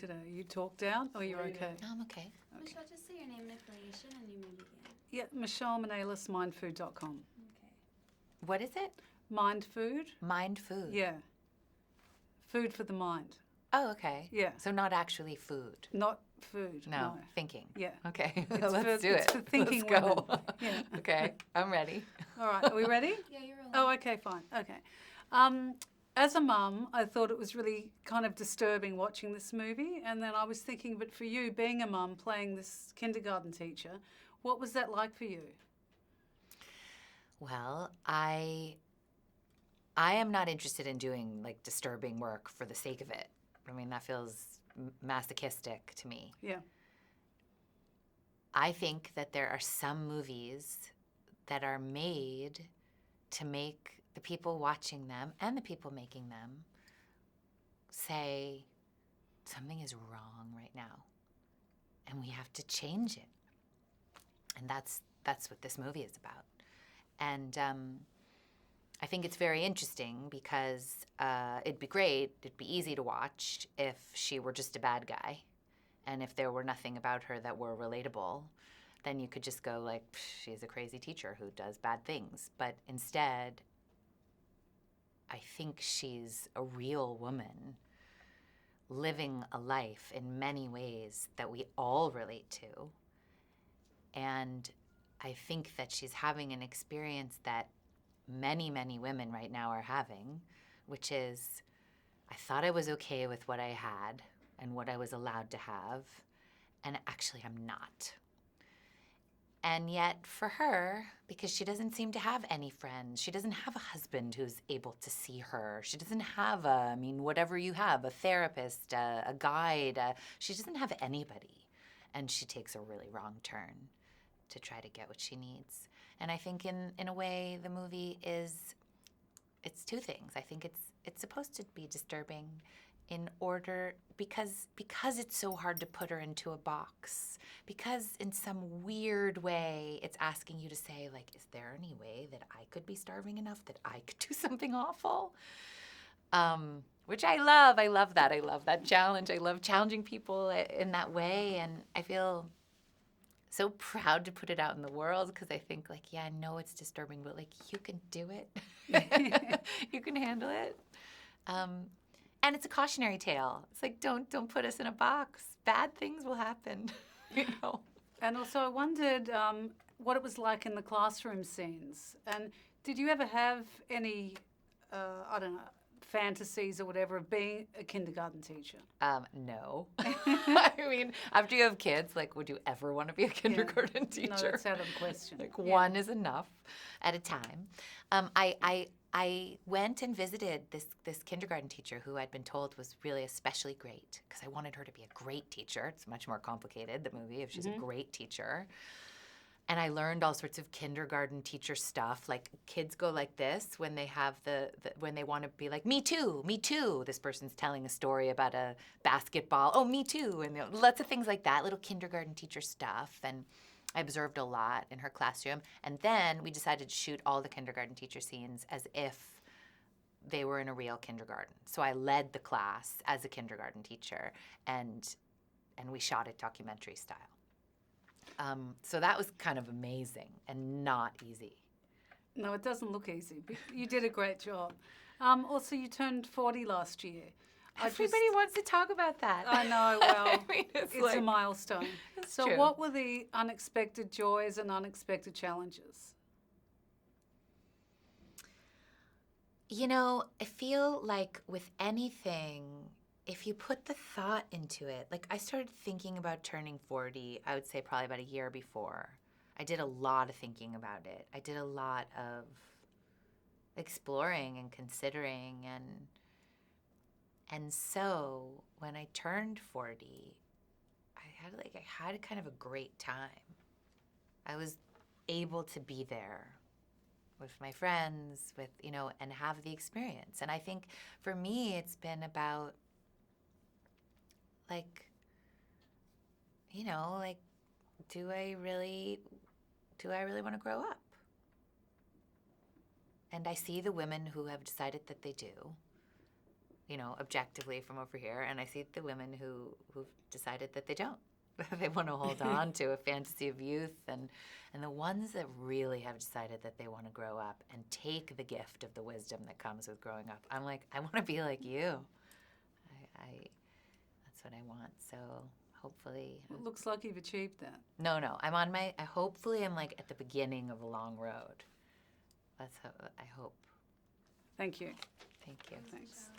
Today, you talked out or you're okay? I'm okay. Michelle, just say your name and affiliation and you may begin. Yeah, Michelle Menelis, mindfood.com. Okay. What is it? Mindfood? Mind food. Yeah. Food for the mind. Oh, okay. Yeah. So not actually food. Not food. No, thinking. Yeah. Okay. It's Let's for, do it's it. for thinking Let's women. go. Yeah. Okay, I'm ready. All right. Are we ready? Yeah, you're rolling. Oh, okay, fine. Okay. As a mum, I thought it was really kind of disturbing watching this movie. And then I was thinking, but for you, being a mum, playing this kindergarten teacher, what was that like for you? Well, I am not interested in doing like disturbing work for the sake of it. I mean, that feels masochistic to me. Yeah. I think that there are some movies that are made to make the people watching them and the people making them say something is wrong right now and we have to change it. And that's what this movie is about. And I think it's very interesting because it'd be great, it'd be easy to watch if she were just a bad guy and if there were nothing about her that were relatable. Then you could just go like, she's a crazy teacher who does bad things. But instead, I think she's a real woman living a life in many ways that we all relate to. And I think that she's having an experience that many, many women right now are having, which is, I thought I was okay with what I had and what I was allowed to have, and actually I'm not. And yet for her, because she doesn't seem to have any friends, she doesn't have a husband who's able to see her. She doesn't have whatever you have, a therapist, a guide. She doesn't have anybody. And she takes a really wrong turn to try to get what she needs. And I think in a way, the movie it's two things. I think it's supposed to be disturbing in order because it's so hard to put her into a box, because in some weird way it's asking you to say, like, is there any way that I could be starving enough that I could do something awful? Which I love. I love that challenge. I love challenging people in that way, and I feel so proud to put it out in the world because I think, like, yeah, I know it's disturbing, but like, you can do it. You can handle it. And it's a cautionary tale. It's like, don't put us in a box. Bad things will happen, you know. And also I wondered what it was like in the classroom scenes. And did you ever have any, I don't know, fantasies or whatever of being a kindergarten teacher? No. I mean, after you have kids, like, would you ever want to be a kindergarten teacher? No, that's out of the question. Like, one is enough at a time. I went and visited this kindergarten teacher who I'd been told was really especially great because I wanted her to be a great teacher. It's much more complicated, the movie, if she's a great teacher. And I learned all sorts of kindergarten teacher stuff. Like, kids go like this when they have when they want to be like, me too, me too. This person's telling a story about a basketball. Oh, me too. And lots of things like that, little kindergarten teacher stuff. And I observed a lot in her classroom. And then we decided to shoot all the kindergarten teacher scenes as if they were in a real kindergarten. So I led the class as a kindergarten teacher, and we shot it documentary style. So that was kind of amazing and not easy. No, it doesn't look easy, but you did a great job. Also, you turned 40 last year. Everybody wants to talk about that. I know, well, I mean, it's a like, milestone. So true. what were the unexpected joys and unexpected challenges? You know, I feel like with anything, if you put the thought into it, like I started thinking about turning 40, I would say probably about a year before. I did a lot of thinking about it. I did a lot of exploring and considering, and so when I turned 40, I had kind of a great time. I was able to be there with my friends, and have the experience. And I think for me, it's been about do I really want to grow up? And I see the women who have decided that they do. objectively from over here, and I see the women who've decided that they don't. They want to hold on to a fantasy of youth, and the ones that really have decided that they want to grow up and take the gift of the wisdom that comes with growing up. I'm like, I want to be like you. That's what I want. So hopefully. It looks like you've achieved that. No, I'm on hopefully I'm like at the beginning of a long road. That's how I hope. Thank you. Thank you. Thanks.